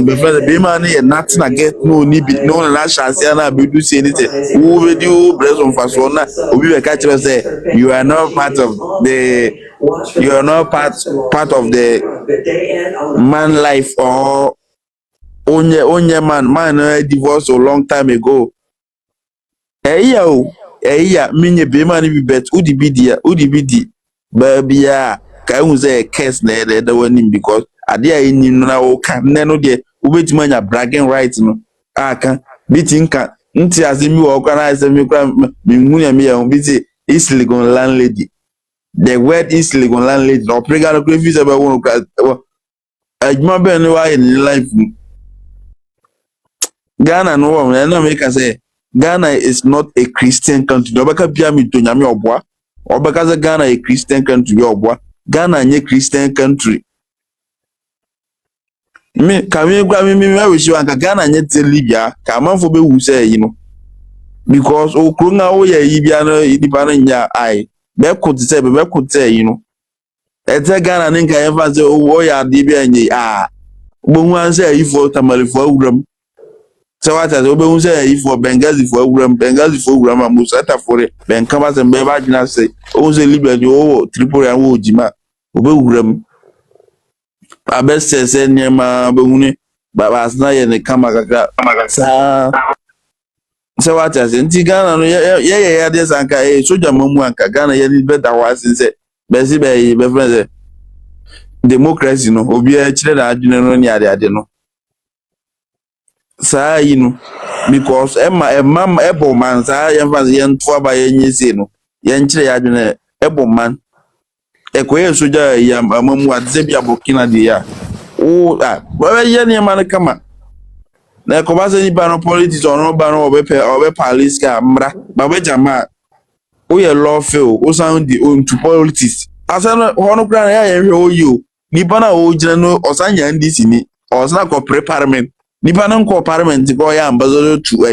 be friend be ma na nothing I get no ni be no na asase na be do say anything who video breast on fast one na obi be catch say you are not part of the the man life or onye man divorced a long time ago. Minye be man be bet udi baby ya ka hu say curse na the one because ade a yin na o kan no de ubetima nya bragging right no aka bitin kan nti azemi wo kwa na azemi kwa mi munya mi ya biti is legal landlady. The word is legal landlady no prega no kre fi se be won kwa adwuma be no wa in life. Ghana no one na make say Ghana is not a Christian country. Obaka bia mi to nyame obwa. Obaka say Ghana a Christian country obwa. Ghana a Christian country. Me kami gwa me wish you anka Ghana nye te Libya. Ka manfo be wu say you know. Because o krunga o ye ibia no idipa no nya ai. Be ko te you know. Ete Ghana ninka ever say o ya de bia nyi bo hu an say ifo tamale fo awuram. So what as obe say if for Benghazi for Uram Musata for it, Ben Camas and Bevagina say, oh, the Libya, oh, Tripoli and Wojima, Obe Uram. I best say, near my Buni, but was not in the Kamaka. So what as in Tigana, there's Anka, a soldier Mamuanka, Ghana, better was in say, Bessie Bay, Befriend democracy, no, Obia Chile, General Yadino. Saa yi no because emam ebo man saa yemfa yen to aba yen say no yen kire ya dwene ebo man ekoye soja ya amamu adze bia Burkina de ya o ba ye ne man kama na ko ba se ni ba no politics or no ba no obe police ka mra ba be jama o ye lawful o sound the on to politics asana hono kra ya ye hwe o yi ni ba na o gina no osanya ndisi ni osana ko preparement nipa no nko parliament ko ya ambassador to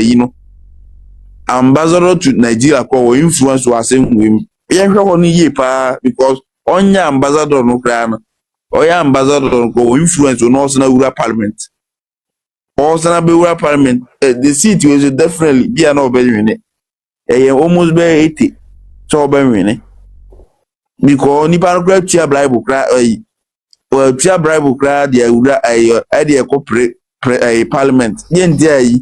ambassador to Nigeria ko influence was hwem ye hwe ho no ye pa because onya ambassador no kra no o ya ambassador ko influence no so na wura parliament o so na be wura parliament the seat was definitely be an obewine almost be 80 so obewine because nipa no kra tia bribe kra tia bribe kra dia wura dey ko parliament yen dey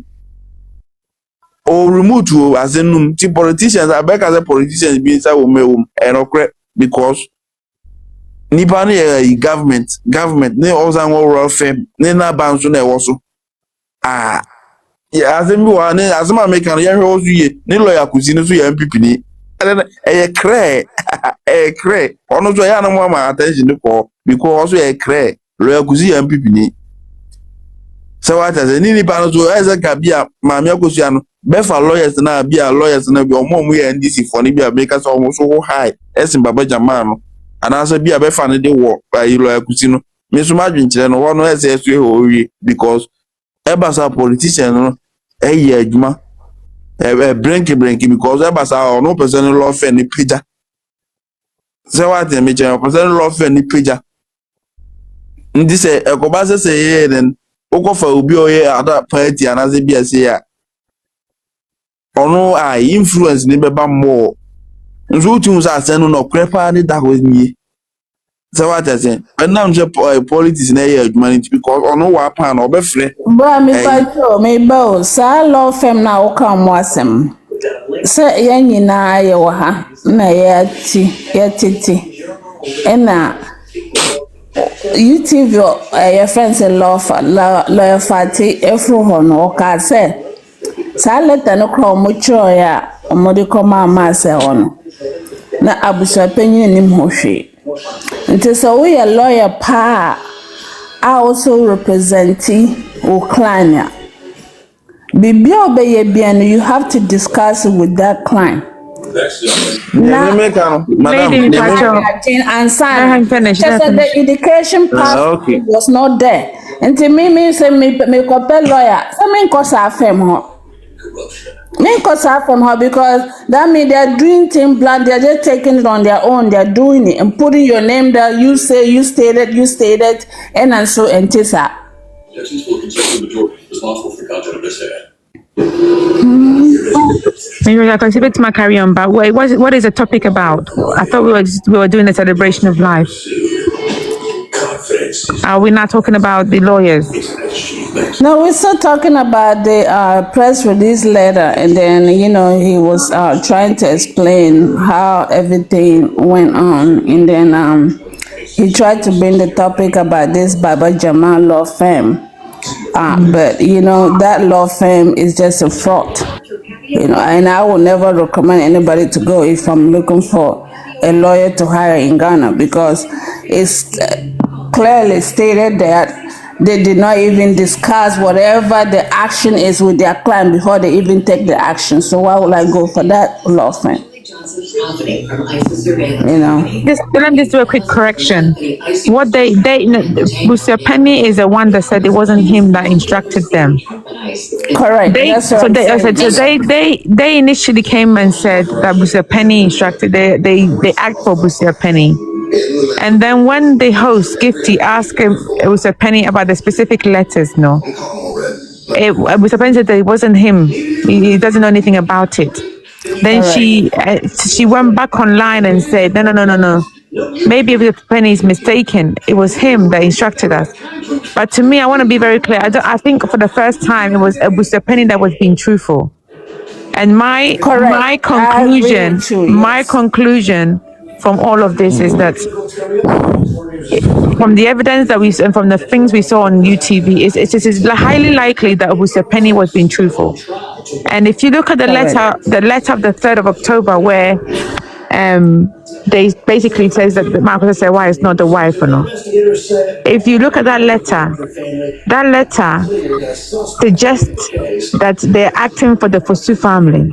or remove to as in politicians I beg as a politicians be inside women and okre because nipa no government ne also world fame ne na banso na ewoso yeah as in bi wa ne as ma make an yen hwe ye ne lawyer kusi ne so ya MPP ni kre ono so ya na mo ma attention ko because also kre lawyer kusi ya MPP ni. So what as a nini pano so as a kabia mamia Akosua no befa lawyers na bi omo ye NDC for ni bia make us almost so high esin baba jama no anasa bia befa ne de wo lawyer kusi no me so madwen kire no wono ese esu ho wi because ebasa politician no ye adwuma brinky because ebasa no person law fair ni pija. So what me che person law fair ni pija ndi se ekobasa se ye den okofa obi oye ada party anaze bia se ya ono influence ni beba more nso tun sa senu no krepa ni da ko ni so what I say na nje politics na ye adwuma ni because ono wa pa na obefre bra mi pa me ba sa law firm na o kan mo asem se ye nyina ye wo ha na ye titi ena YouTube your friends in lawyer party every no ka say sa letter no kro mo cho ya mo de ko ma se ono na abusa penyin nim ho hwe nti so we a lawyer pa also representing Ukraine bibia obeye bia no you have to discuss with that client Now, Madam, and son, Let him finish. just Let him the finish. education part okay. was not there. And to me say me compare lawyer. So me cause I fame her. Me cause I from her because that means they're doing things blind. They're just taking it on their own. They're doing it and putting your name there. You say you stated, and so and this up. Objections will consent the majority responsible for the content of this ad. Maybe I can see a bit to my carry on, but wait, what is the topic about? I thought we were doing a celebration of life. Are we not talking about the lawyers? No, we're still talking about the press release letter, and then he was trying to explain how everything went on, and then he tried to bring the topic about this Baba Jamal law firm. But that law firm is just a fraud. And I will never recommend anybody to go if I'm looking for a lawyer to hire in Ghana, because it's clearly stated that they did not even discuss whatever the action is with their client before they even take the action. So why would I go for that law firm? Let me just do a quick correction. What Mr. Penny is the one that said it wasn't him that instructed them. Correct. They initially came and said that Mr. Penny instructed. They asked for Mr. Penny, and then when the host Gifty asked him, Mr. Penny about the specific letters, Mr. Penny said that it wasn't him. He doesn't know anything about it. Then she went back online and said, no. Maybe if Penny is mistaken, it was him that instructed us. But to me, I want to be very clear. I think for the first time, it was Mr. Penny that was being truthful. And my conclusion from all of this is that from the evidence that we and from the things we saw on UTV, it is highly likely that Mr. Penny was being truthful. And if you look at the letter of the 3rd of October, where they basically says that Marcus Serwaa is not the wife or not. If you look at that letter suggests that they're acting for the Fosu family.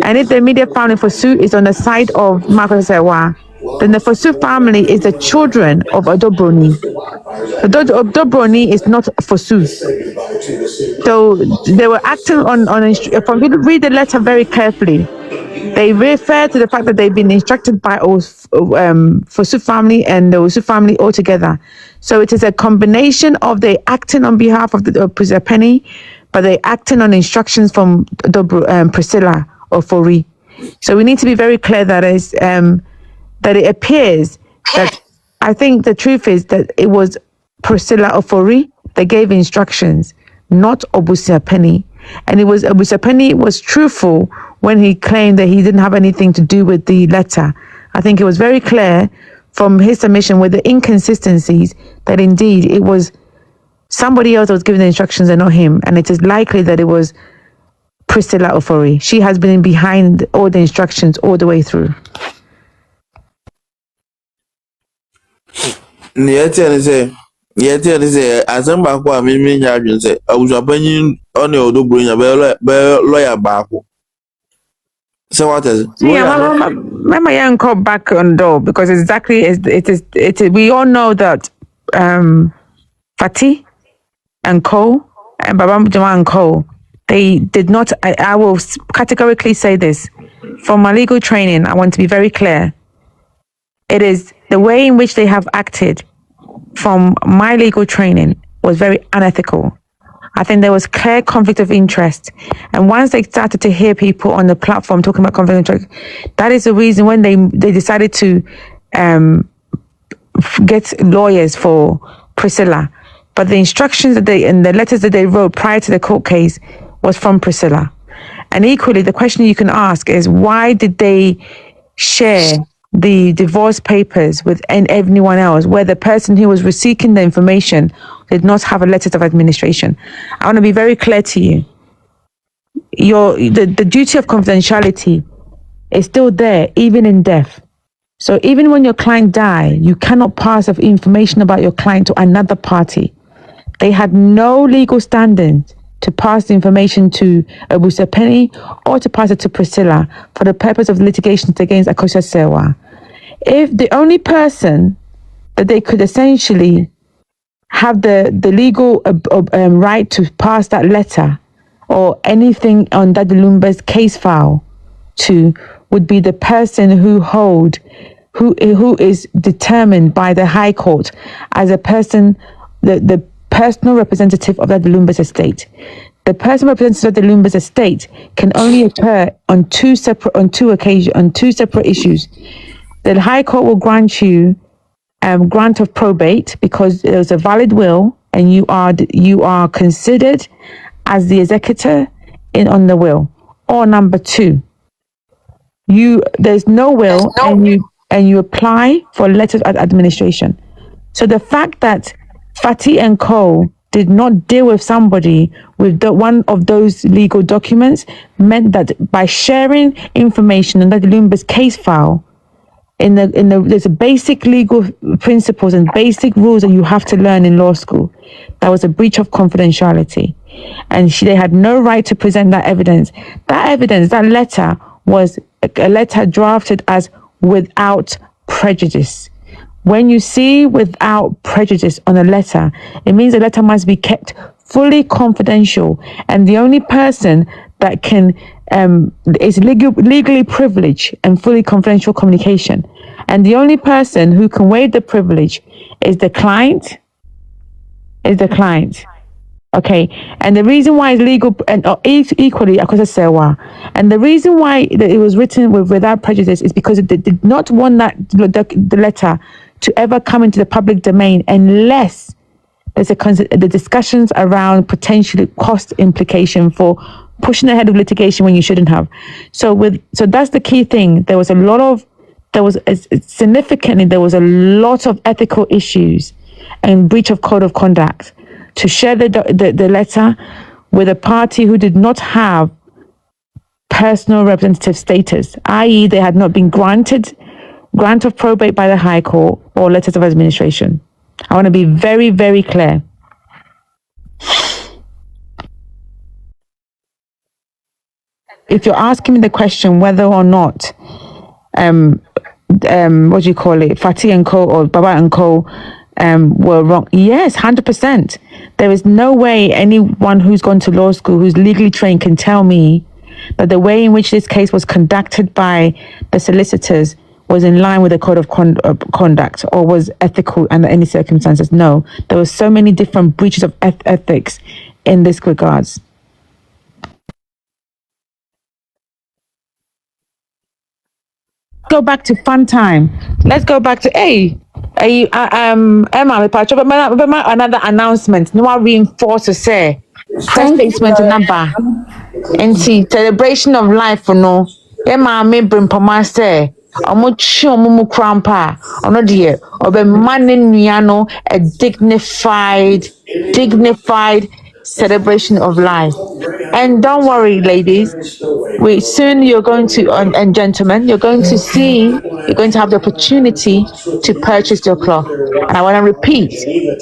And if the immediate family Fosu is on the side of Marcus Serwaa, then the Fosu family is the children of Odobroni. Odobroni is not Fosu. So they were acting on if you read the letter very carefully, they refer to the fact that they've been instructed by Fosu family and the Osu family altogether. So it is a combination of they acting on behalf of the Penny, but they acting on instructions from Priscilla or Fori. So we need to be very clear that it appears that I think the truth is that it was Priscilla Ofori that gave instructions, not Obusia Penny. And it was Obusia Penny was truthful when he claimed that he didn't have anything to do with the letter. I think it was very clear from his submission with the inconsistencies that indeed it was somebody else that was giving the instructions and not him. And it is likely that it was Priscilla Ofori. She has been behind all the instructions all the way through. Yet, as I'm back, I mean, I was opinion on your do bring a lawyer back. So what is Remember, young call back on door because exactly it is. We all know that Fatih and Co and Baba Jamal and Co. They did not. I will categorically say this from my legal training. I want to be very clear. It is the way in which they have acted from my legal training was very unethical. I think there was clear conflict of interest. And once they started to hear people on the platform talking about conflict of interest, that is the reason when they decided to get lawyers for Priscilla. But the instructions that and the letters that they wrote prior to the court case was from Priscilla. And equally, the question you can ask is, why did they share the divorce papers with anyone else, where the person who was receiving the information did not have a letter of administration? I want to be very clear to you. The duty of confidentiality is still there, even in death. So even when your client dies, you cannot pass of information about your client to another party. They had no legal standing to pass the information to Upc0m or to pass it to Priscilla for the purpose of litigation against Akosua Serwaa. If the only person that they could essentially have the legal right to pass that letter or anything on that Lumba's case file to would be the person who is determined by the High Court as a person, the personal representative of that Lumba's estate. The personal representative of the Lumba's estate can only occur on two separate issues. The High Court will grant you grant of probate because there's a valid will and you are considered as the executor on the will. Or number two, there's no will and you apply for letters of administration. So the fact that Fati and Co did not deal with somebody with one of those legal documents meant that by sharing information on that Lumba's case file, there's a basic legal principles and basic rules that you have to learn in law school. That was a breach of confidentiality, and they had no right to present that evidence. That letter was a letter drafted as without prejudice. When you see without prejudice on a letter, it means the letter must be kept fully confidential, and the only person that can is legally privileged and fully confidential communication, and the only person who can waive the privilege is the client. Okay, and the reason why it's legal and equally Akosua Serwaa, and the reason why it was written without prejudice is because they did not want the letter to ever come into the public domain unless there's the discussions around potential cost implication for pushing ahead of litigation when you shouldn't have. So that's the key thing. There was a lot of ethical issues and breach of code of conduct to share the letter with a party who did not have personal representative status, i.e. they had not been granted grant of probate by the High Court or letters of administration. I want to be very, very clear. If you're asking me the question whether or not Fati and Co or Baba and Co were wrong, yes, 100%. There is no way anyone who's gone to law school who's legally trained can tell me that the way in which this case was conducted by the solicitors was in line with the code of conduct or was ethical under any circumstances. No, there were so many different breaches of ethics in this regards. Go back to fun time. Let's go back to Emma, another announcement. No one reinforce to say first statement number and see celebration of life for no Emma me bring pama say omo crampa ono dear obe manin nuano a dignified celebration of life. And don't worry, ladies, you're going to and gentlemen, you're going to have the opportunity to purchase your cloth. And I want to repeat,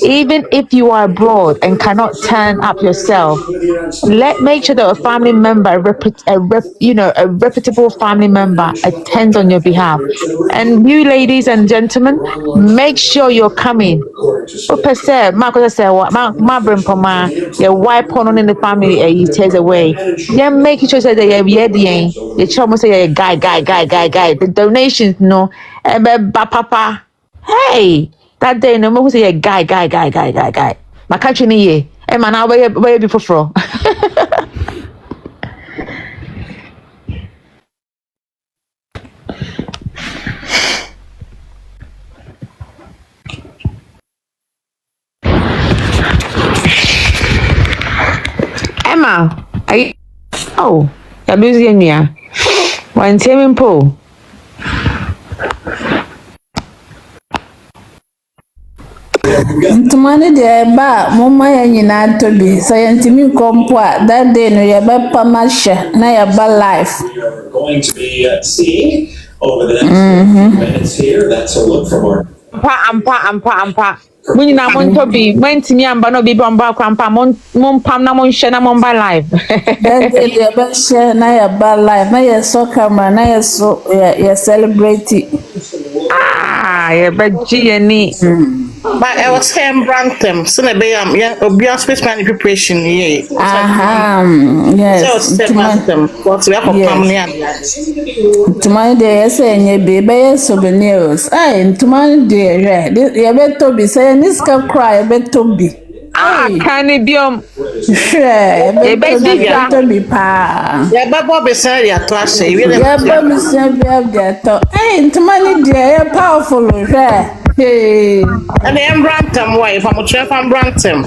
even if you are abroad and cannot turn up yourself, make sure that a family member, a reputable family member attends on your behalf. And you ladies and gentlemen, make sure you're coming. Your wipe on in the family it takes away. Yeah, make sure that you almost say guy. The donations, no, papa. Hey, that day no more say guy. My country ni man, now where before from. Emma, you're losing me. One team po. Ntumane de ba mama ya nyina tobi sayentimi kompo a that day no ya ba pamasha na ya ba life. Going to be seeing over the next minutes here. That's a look from our Ampa. Muni na montobi, mentimi amba no bibi omba kwampa mon pam na mon share na mon ba live. Then they be share na ya ba life, na ya so camera, na ya so ya celebrate. Ah, ya baji ni. But I was saying Brampton, so the bay beyond space man preparation ye. Yes. So Brampton, what we have for family. Tomorrow day say nye baby souvenirs. Ay, tomorrow day ya beto bi say niska cry beto bi. Ah, can it be Sure, beto bi pa. Ya babo be say ya to ase. Ya babo say be to. Ay, tomorrow day ya powerful sure. Hey. And the Brampton wife, I'm a chef from Brampton.